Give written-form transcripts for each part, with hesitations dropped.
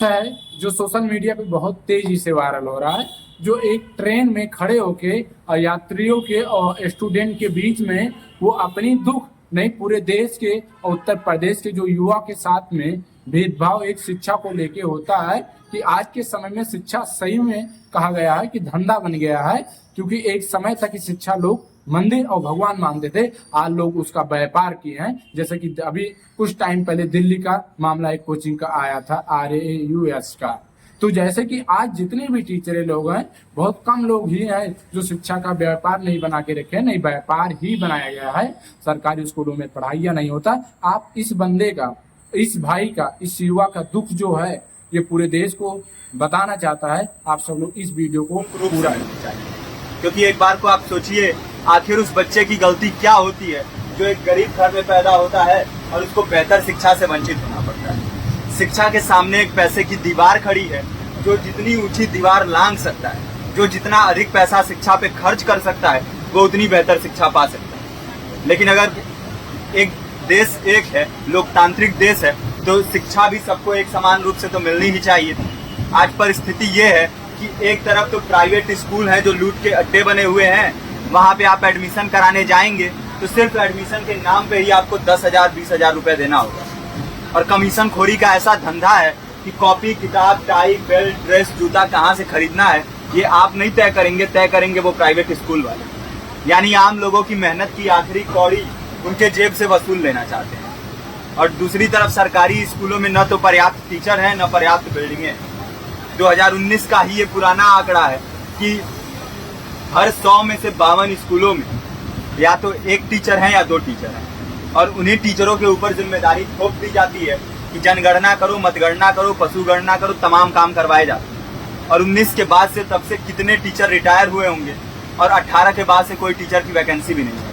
है जो social media पे बहुत तेजी से वायरल हो रहा है। जो एक ट्रेन में खड़े होके यात्रियों के और स्टूडेंट के बीच में वो अपनी दुख नहीं, पूरे देश के और उत्तर प्रदेश के जो युवा के साथ में भेदभाव एक शिक्षा को लेके होता है कि आज के समय में शिक्षा सही में कहा गया है कि धंधा बन गया है। क्योंकि एक समय तक की शिक्षा लोग मंदिर और भगवान मानते थे, आज लोग उसका व्यापार किए हैं। जैसे कि अभी कुछ टाइम पहले दिल्ली का मामला एक कोचिंग का आया था, RAUS का। तो जैसे कि आज जितने भी टीचर लोग हैं, बहुत कम लोग ही हैं जो शिक्षा का व्यापार नहीं बना के रखे हैं। नहीं, व्यापार ही बनाया गया है। सरकारी स्कूलों में पढ़ाइया नहीं होता। आप इस बंदे का, इस भाई का, इस युवा का दुख जो है ये पूरे देश को बताना चाहता है। आप सब लोग इस वीडियो को पूरा करना चाहिए, क्योंकि एक बार को आप सोचिए, आखिर उस बच्चे की गलती क्या होती है जो एक गरीब घर में पैदा होता है और उसको बेहतर शिक्षा से वंचित होना पड़ता है। शिक्षा के सामने एक पैसे की दीवार खड़ी है। जो जितनी ऊंची दीवार लांघ सकता है, जो जितना अधिक पैसा शिक्षा पे खर्च कर सकता है, वो उतनी बेहतर शिक्षा पा सकता है। लेकिन अगर एक देश एक है, लोकतांत्रिक देश है, तो शिक्षा भी सबको एक समान रूप से तो मिलनी ही चाहिए। आज परिस्थिति ये है कि एक तरफ तो प्राइवेट स्कूल हैं जो लूट के अड्डे बने हुए हैं, वहां पे आप एडमिशन कराने जाएंगे तो सिर्फ एडमिशन के नाम पे ही आपको 10,000 20,000 रुपए देना होगा। और कमीशन खोरी का ऐसा धंधा है कि कॉपी, किताब, टाई, बेल्ट, ड्रेस, जूता कहाँ से खरीदना है ये आप नहीं तय करेंगे वो प्राइवेट स्कूल वाले। यानी आम लोगों की मेहनत की आखिरी कौड़ी उनके जेब से वसूल लेना चाहते हैं। और दूसरी तरफ सरकारी स्कूलों में न तो पर्याप्त टीचर है, न पर्याप्त बिल्डिंगें। 2019 का ही ये पुराना आंकड़ा है कि हर 100 में से 52 स्कूलों में या तो एक टीचर है या 2 टीचर हैं। और उन्हीं टीचरों के ऊपर जिम्मेदारी थोप दी जाती है कि जनगणना करो, मतगणना करो, पशु गणना करो, तमाम काम करवाए जाते हैं। और 19 के बाद से तब से कितने टीचर रिटायर हुए होंगे और 18 के बाद से कोई टीचर की वैकेंसी भी नहीं है।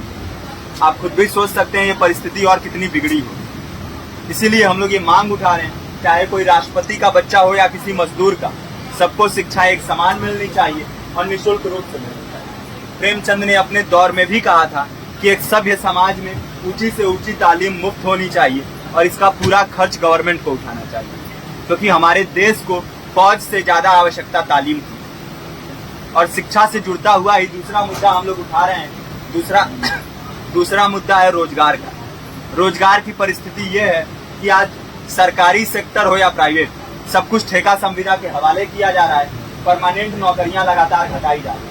आप खुद भी सोच सकते हैं ये परिस्थिति और कितनी बिगड़ी हो। इसीलिए हम लोग ये मांग उठा रहे हैं, चाहे कोई राष्ट्रपति का बच्चा हो या किसी मजदूर का, सबको शिक्षा एक समान मिलनी चाहिए और निःशुल्क रूप से मिलनी चाहिए। प्रेमचंद ने अपने दौर में भी कहा था कि एक सभ्य समाज में ऊंची से ऊंची तालीम मुफ्त होनी चाहिए और इसका पूरा खर्च गवर्नमेंट को उठाना चाहिए, क्योंकि हमारे देश को फौज से ज्यादा आवश्यकता तालीम की। और शिक्षा से जुड़ता हुआ ही दूसरा मुद्दा हम लोग उठा रहे हैं। दूसरा मुद्दा है रोजगार का। रोजगार की परिस्थिति ये है कि आज सरकारी सेक्टर हो या प्राइवेट, सब कुछ ठेका संविदा के हवाले किया जा रहा है। परमानेंट नौकरियां लगातार घटाई जा रही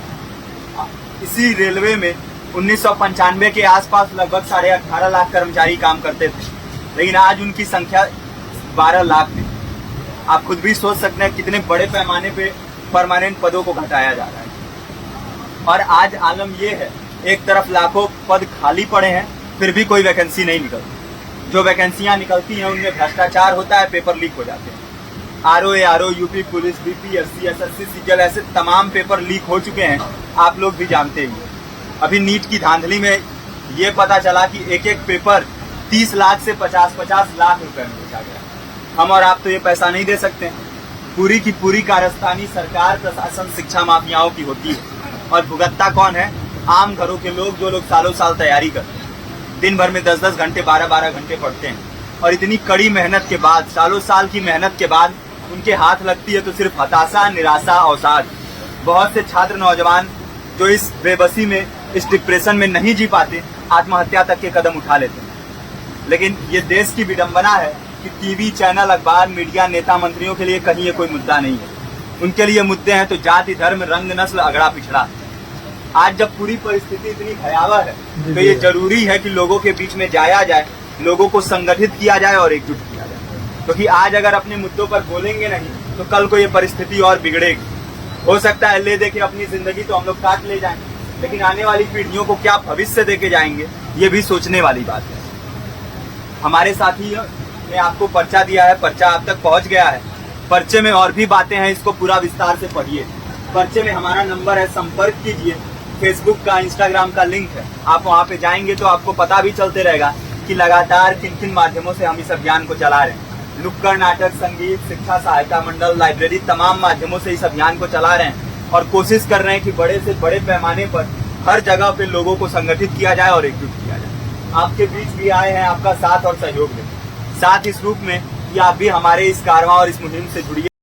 है। इसी रेलवे में 1995 के आसपास लगभग 18.5 लाख कर्मचारी काम करते थे, लेकिन आज उनकी संख्या 12 लाख है। आप खुद भी सोच सकते हैं कितने बड़े पैमाने पे परमानेंट पदों को घटाया जा रहा है। और आज आलम यह है, एक तरफ लाखों पद खाली पड़े हैं, फिर भी कोई वैकेंसी नहीं निकलती। जो वैकेंसियां निकलती हैं उनमें भ्रष्टाचार होता है, पेपर लीक हो जाते हैं। RO, UP police, BPSC, SSC, CGL, ऐसे तमाम पेपर लीक हो चुके हैं, आप लोग भी जानते ही हैं। अभी नीट की धांधली में ये पता चला कि एक एक पेपर 30 लाख से 50-50 लाख रुपए में बेचा गया। हम और आप तो ये पैसा नहीं दे सकते। पूरी की पूरी कारस्तानी सरकार, प्रशासन, शिक्षा माफियाओं की होती है। और भुगतता कौन है? आम घरों के लोग, जो लोग सालों साल तैयारी करते हैं, दिन भर में 10-10 घंटे, 12-12 घंटे पढ़ते हैं। और इतनी कड़ी मेहनत के बाद, सालों साल की मेहनत के बाद उनके हाथ लगती है तो सिर्फ हताशा, निराशा, अवसाद। बहुत से छात्र नौजवान जो इस बेबसी में, इस डिप्रेशन में नहीं जी पाते, आत्महत्या तक के कदम उठा लेते हैं। लेकिन ये देश की विडंबना है कि टीवी चैनल, अखबार, मीडिया, नेता, मंत्रियों के लिए कहीं ये कोई मुद्दा नहीं है। उनके लिए मुद्दे हैं तो जाति, धर्म, रंग, नस्ल, अगड़ा पिछड़ा। आज जब पूरी परिस्थिति इतनी भयावह है तो ये जरूरी है कि लोगों के बीच में जाया जाए, लोगों को संगठित किया जाए और एकजुट किया जाए। क्योंकि आज अगर अपने मुद्दों पर बोलेंगे नहीं तो कल को ये परिस्थिति और बिगड़ेगी। हो सकता है ले देके अपनी जिंदगी तो हम लोग काट ले जाएं, लेकिन आने वाली पीढ़ियों को क्या भविष्य देके जाएंगे, ये भी सोचने वाली बात है। हमारे साथी ने आपको पर्चा दिया है, पर्चा आप तक पहुंच गया है। पर्चे में और भी बातें हैं, इसको पूरा विस्तार से पढ़िए। पर्चे में हमारा नंबर है, संपर्क कीजिए। फेसबुक का, इंस्टाग्राम का लिंक है, आप वहाँ पे जाएंगे तो आपको पता भी चलते रहेगा कि लगातार किन किन माध्यमों से हम इस अभियान को चला रहे हैं। नुक्कड़ नाटक, संगीत, शिक्षा सहायता मंडल, लाइब्रेरी, तमाम माध्यमों से इस अभियान को चला रहे हैं और कोशिश कर रहे हैं कि बड़े से बड़े पैमाने पर हर जगह पे लोगों को संगठित किया जाए और एकजुट किया जाए। आपके बीच भी आए हैं आपका साथ और सहयोग दें। साथ इस रूप में कि आप भी हमारे इस कारवां और इस मुहिम से जुड़िए।